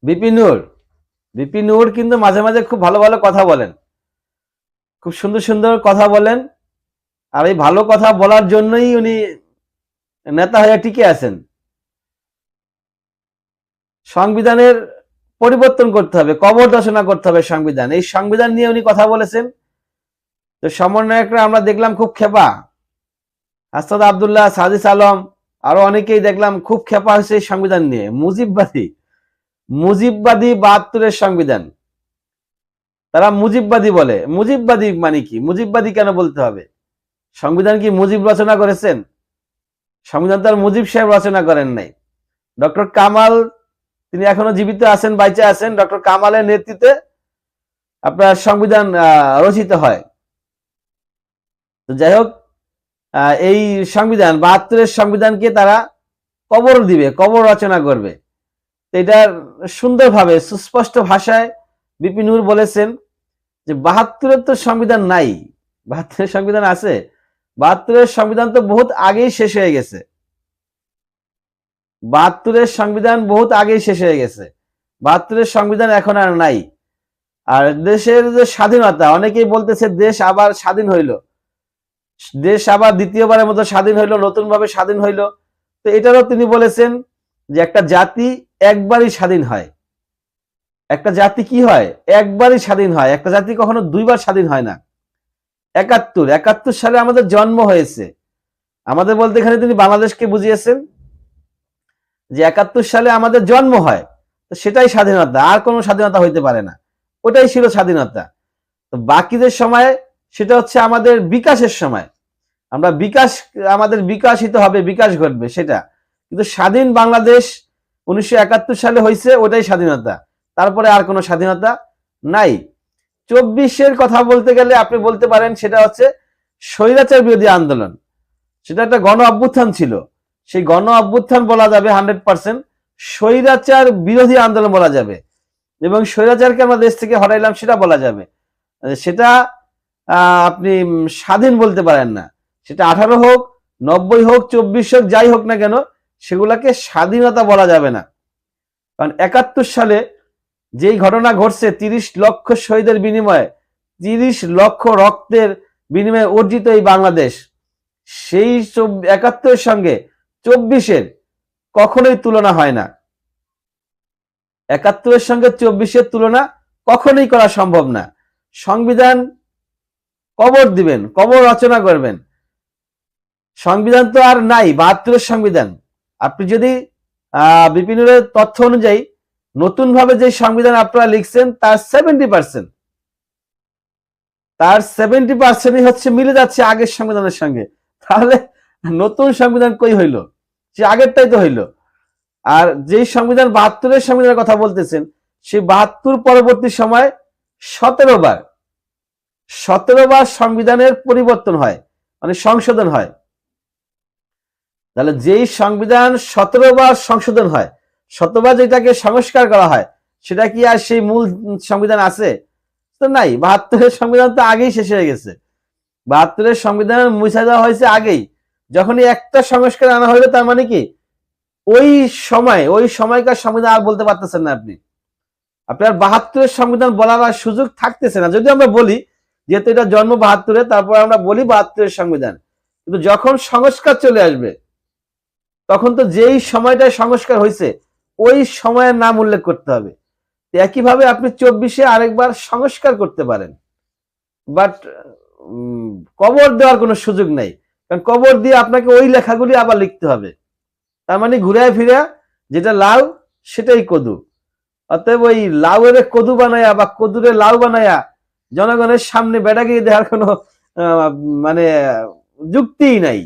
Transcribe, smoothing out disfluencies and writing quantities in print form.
BP নূর। BP নূর কিন্তু মাঝে মাঝে খুব ভালো ভালো কথা বলেন, খুব সুন্দর সুন্দর কথা বলেন। আর এই ভালো কথা বলার জন্যই উনি নেতা হয়ে টিকে আছেন। সংবিধানের পরিবর্তন করতে হবে, কবর রচনা করতে হবে সংবিধান, এই সংবিধান নিয়ে উনি কথা বলেছেন। তো সমন্বয়করা আমরা দেখলাম খুব খেপা, আস্তাদ আবদুল্লাহ, সাদিস আলম, আরো অনেকেই দেখলাম খুব খেপা হয়েছে এই সংবিধান নিয়ে। মুজিববাদী, মুজিববাদী ৭২-এর সংবিধান, তারা মুজিববাদী বলে। মুজিববাদী মানে কি? মুজিববাদী কেন বলতে হবে? সংবিধান কি মুজিব রচনা করেছেন? সংবিধান তো আর মুজিব সাহেব রচনা করেন নাই। ডক্টর কামাল, তিনি এখনো জীবিত আছেন, বাইচে আছেন। ডক্টর কামালের নেতৃত্বে আপনার সংবিধান রচিত হয়। তো যাই হোক, এই সংবিধান ৭২-এর সংবিধানকে তারা কবর দিবে, কবর রচনা করবে। এটার সুন্দরভাবে সুস্পষ্ট ভাষায় বিপি নূর বলেছেন যে ৭২-এর তো সংবিধান নাই। ৭২-এর সংবিধান আছে? ৭২-এর সংবিধান তো বহুত আগেই শেষ হয়ে গেছে। ৭২-এর সংবিধান বহুত আগেই শেষ হয়ে গেছে। ৭২-এর সংবিধান এখন আর নাই। আর দেশের যে স্বাধীনতা, অনেকেই বলতেছে দেশ আবার স্বাধীন হইল, দেশ আবার দ্বিতীয়বারের মতো স্বাধীন হইল, নতুন ভাবে স্বাধীন হইল। তো এটারও তিনি বলেছেন যে একটা জাতি একবারই স্বাধীন হয়। একটা জাতি কি হয়? একবারই স্বাধীন হয়। একটা জাতি কখনো দুইবার স্বাধীন হয় না। ৭১ সালে আমাদের জন্ম হয়েছে। আমাদের বলতে এখানে তিনি বাংলাদেশকে বুঝিয়েছেন যে ৭১ সালে আমাদের জন্ম হয়, তো সেটাই স্বাধীনতা, আর কোনো স্বাধীনতা হইতে পারে না। ওটাই ছিল স্বাধীনতা। তো বাকিদের সময় সেটা হচ্ছে আমাদের বিকাশের সময়। আমরা আমাদের বিকাশিত হবে, বিকাশ ঘটবে সেটা। কিন্তু স্বাধীন বাংলাদেশ ১৯৭১ সালে হয়েছে, ওটাই স্বাধীনতা। তারপরে আর কোনো স্বাধীনতা নাই। ২৪-এর কথা বলতে গেলে আপনি বলতে পারেন সেটা হচ্ছে স্বৈরাচার বিরোধী আন্দোলন। সেটা একটা গণ অভ্যুত্থান ছিল। সেই গণ অভ্যুত্থান বলা যাবে 100%। স্বৈরাচার বিরোধী আন্দোলন বলা যাবে, এবং স্বৈরাচারকে আমরা দেশ থেকে হটাইলাম সেটা বলা যাবে। সেটা আপনি স্বাধীন বলতে পারেন না। সেটা 18 হোক, 90 হোক, 24 হোক, যাই হোক না কেন, সেগুলাকে স্বাধীনতা বলা যাবে না। কারণ ৭১ সালে যেই ঘটনা ঘটছে, 30 লক্ষ শহীদের বিনিময়ে, 30 লক্ষ রক্তের বিনিময়ে অর্জিত এই বাংলাদেশ, সেই ৭১-এর সঙ্গে 24-এর কখনোই তুলনা হয় না। ৭১-এর সঙ্গে 24-এর তুলনা কখনোই করা সম্ভব না। সংবিধান কবর দিবেন, কবর রচনা করবেন। সংবিধান তো আর নাই, ৭২-এর সংবিধান। আপনি যদি বিপিনের তথ্য অনুযায়ী নতুন ভাবে যে সংবিধান আপনারা লিখছেন তার 70% হচ্ছে মিলে যাচ্ছে আগের সংবিধানের সঙ্গে। তাহলে নতুন সংবিধান কই হইল? সে আগেরটাই তো হইল। আর যেই সংবিধান ৭২-এর সংবিধানের কথা বলতেছেন, সেই ৭২ পরবর্তী সময় 17বার সংবিধানের পরিবর্তন হয়, মানে সংশোধন হয়। তাহলে যেই সংবিধান 17বার সংশোধন হয়, 17বার যেটাকে সংস্কার করা হয়, সেটা কি আর সেই মূল সংবিধান আছে? তো নাই। ৭২-এর সংবিধান তো আগেই শেষ হয়ে গেছে। ৭২-এর সংবিধান মুছে দেওয়া হয়েছে আগেই। যখনই একটা সংস্কার আনা হইলো, তার মানে কি ওই সময়কার সংবিধান আর বলতে পারতেছেন না আপনি। আপনার ৭২-এর সংবিধান বলার আর সুযোগ থাকতেছে না। যদি আমরা বলি, যেহেতু এটা জন্ম ৭২-এ, তারপর আমরা বলি ৭২-এর সংবিধান। কিন্তু যখন সংস্কার চলে আসবে, তখন তো যেই সময়টায় সংস্কার হয়েছে ওই সময়ের নাম উল্লেখ করতে হবে। একইভাবে আপনি 24-এ আরেকবার সংস্কার করতে পারেন, বাট কবর দেওয়ার কোনো সুযোগ নাই। কারণ কবর দিয়ে আপনাকে ওই লেখাগুলি আবার লিখতে হবে। তার মানে ঘুরে ফিরে যেটা লাউ সেটাই কদু। অতএব ওই লাউয়ের কদু বানায়া বা কদুরে লাউ বানায়া জনগণের সামনে বেটাগিরি দেওয়ার কোনো মানে যুক্তিই নাই।